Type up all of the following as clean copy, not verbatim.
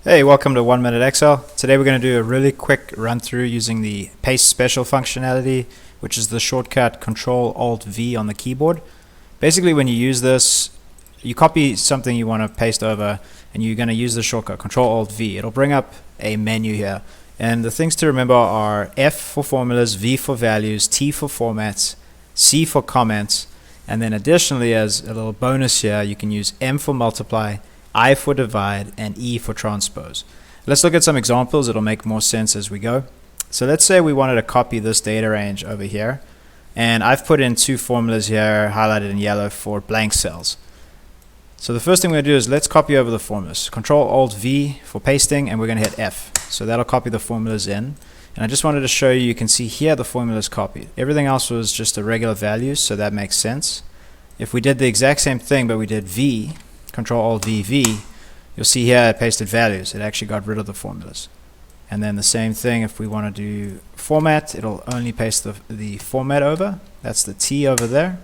Hey, welcome to 1 Minute Excel. Today we're going to do a really quick run through using the paste special functionality, which is the shortcut Ctrl Alt V on the keyboard. Basically, when you use this, you copy something you want to paste over and you're going to use the shortcut Ctrl Alt V. It'll bring up a menu here, and the things to remember are F for formulas, V for values, T for formats, C for comments, and then additionally, as a little bonus here, you can use M for multiply, I for divide, and E for transpose. Let's look at some examples. It'll make more sense as we go. So let's say we wanted to copy this data range over here, and I've put in two formulas here highlighted in yellow for blank cells. So the first thing we're going to do is let's copy over the formulas. Ctrl Alt V for pasting, and we're going to hit F. So that'll copy the formulas in. And I just wanted to show you, you can see here the formulas copied. Everything else was just a regular values, so that makes sense. If we did the exact same thing, but we did V, Ctrl Alt V, V, you'll see here it pasted values. It actually got rid of the formulas. And then the same thing if we want to do format, it'll only paste the format over. That's the T over there.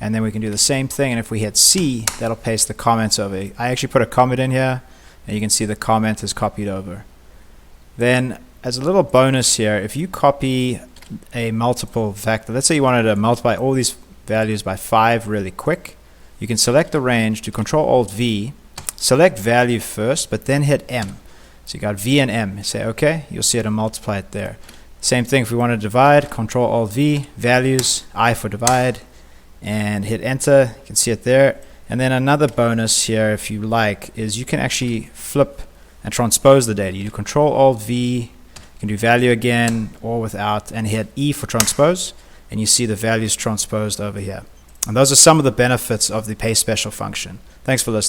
And then we can do the same thing, and if we hit C, that'll paste the comments over. I actually put a comment in here, and you can see the comment is copied over. Then as a little bonus here, if you copy a multiple factor, let's say you wanted to multiply all these values by 5 really quick, you can select the range, do Ctrl Alt V, select value first, but then hit M. So you got V and M. You say OK, you'll see it'll multiply it there. Same thing if we want to divide, Ctrl Alt V, values, I for divide, and hit enter. You can see it there. And then another bonus here, if you like, is you can actually flip and transpose the data. You do Ctrl Alt V, you can do value again or without, and hit E for transpose, and you see the values transposed over here. And those are some of the benefits of the paste special function. Thanks for listening.